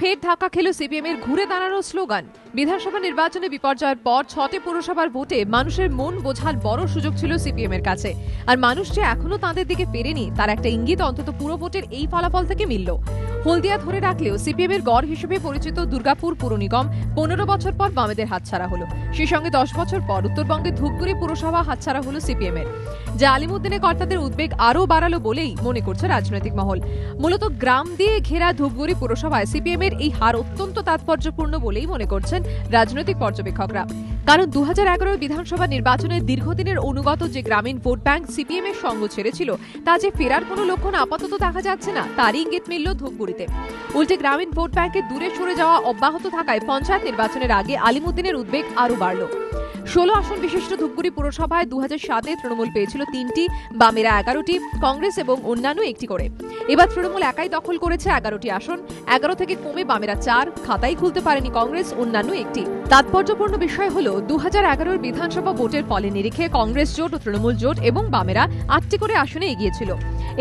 ফের ধাক্কা খেল সিপিএম এর ঘুরে দাঁড়ানোর স্লোগান। বিধানসভা নির্বাচনে বিপর্যয়ের পর 6টি পুরসভার ভোটে মানুষের মন বোঝার বড় সুযোগ ছিল সিপিএম এর কাছে। আর মানুষ যে এখনো তাদের দিকে ফেরেনি তার একটা ইঙ্গিত অন্তত পুরো ভোটের এই ফলাফল থেকে মিলল। হলদিয়া ধরে রাখলেও সিপিএম এর গড় হিসেবে পরিচিত দুর্গাপুর পুর নিগম 15 বছর পর বামেদের হাতছাড়া হলো। সেই সঙ্গে 10 বছর পর উত্তরবঙ্গে ধূপগুড়ি পুরসভা হাতছাড়া হলো সিপিএম এর, যা আলিমুদ্দিনের কর্তাদের উদ্বেগ আরও বাড়ালো বলেই মনে করছে রাজনৈতিক মহল। মূলত গ্রাম দিয়ে ঘেরা ধূপগুড়ি পুরসভায় সিপিএম এর এই হার অত্যন্ত তাৎপর্যপূর্ণ বলেই মনে করছেন রাজনৈতিক পর্যবেক্ষকরা। কারণ 2011 বিধানসভা নির্বাচনে দীর্ঘদিনের অনুগত যে গ্রামীণ ভোট ব্যাংক সিপিএম এর সঙ্গ ছেড়েছিল তা যে ফেরার কোনো লক্ষণ আপাতত দেখা যাচ্ছে না, তারই ইঙ্গিত মিলল ধূপগুড়িতে। উল্টে গ্রামীণ ভোট ব্যাংকের দূরে সরে যাওয়া অব্যাহত থাকায় পঞ্চায়েত নির্বাচনের আগে আলিমুদ্দিনের উদ্বেগ আরও বাড়ল। 16 আসন বিশিষ্ট ধূপগুড়ি পুরসভায় 2007-এ তৃণমূল পেয়েছিল 3টি, বামেরা 11টি, কংগ্রেস এবং অন্যান্য একটি করে। এবার তৃণমূল একাই দখল করেছে 11টি আসন, 11 থেকে কমে বামেরা 4, খাতাই খুলতে পারেনি কংগ্রেস, অন্যান্য একটি। তাৎপর্যপূর্ণ বিষয় হল 2011-এর বিধানসভা ভোটের ফলে নিরিখে কংগ্রেস জোট ও তৃণমূল জোট এবং বামেরা 8টি করে আসনে এগিয়েছিল।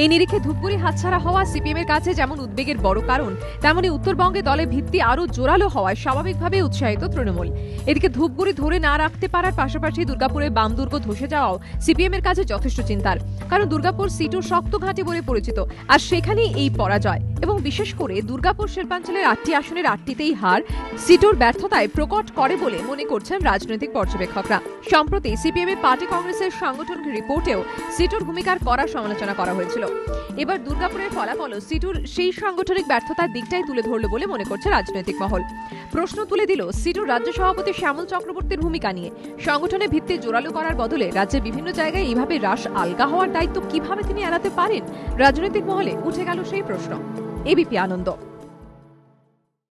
এই নিরিখে ধূপগুড়ি হাতছাড়া হওয়া সিপিএম এর কাছে যেমন উদ্বেগের বড় কারণ, তেমনি উত্তরবঙ্গে দলে ভিত্তি আরও জোরালো হওয়ায় স্বাভাবিকভাবে উৎসাহিত তৃণমূল। এদিকে ধূপগুড়ি ধরে না রাখতে পারার পাশাপাশি দুর্গাপুরে বাম দুর্গ ধসে যাওয়াও সিপিএম এর কাছে যথেষ্ট চিন্তার। কারণ দুর্গাপুর সিটুর শক্ত ঘাঁটি বলে পরিচিত, আর সেখানেই এই পরাজয়। এবং বিশেষ করে দুর্গাপুর শিল্পাঞ্চলের 8টি আসনের 8টিতেই হার সিটুর ব্যর্থতায় প্রকট করে বলে মনে করছেন রাজনৈতিক পর্যবেক্ষকরা। সম্প্রতি সিপিএম এর পার্টি কংগ্রেসের সাংগঠনিক রিপোর্টেও সিটুর ভূমিকার কড়া সমালোচনা করা হয়েছিল। এবার দুর্গাপুরের ফলাফলও সিটুর সেই সাংগঠনিক ব্যর্থতার দিকটাই তুলে ধরল বলে মনে করছে রাজনৈতিক মহল। প্রশ্ন তুলে দিল সিটুর রাজ্য সভাপতি শ্যামল চক্রবর্তীর ভূমিকা নিয়ে। সংগঠনের ভিত্তি জোরালো করার বদলে রাজ্যের বিভিন্ন জায়গায় এইভাবে রাশ আলগা হওয়ার দায়িত্ব কিভাবে তিনি এড়াতে পারেন? রাজনৈতিক মহলে উঠে গেল সেই প্রশ্ন। এবিপি আনন্দ।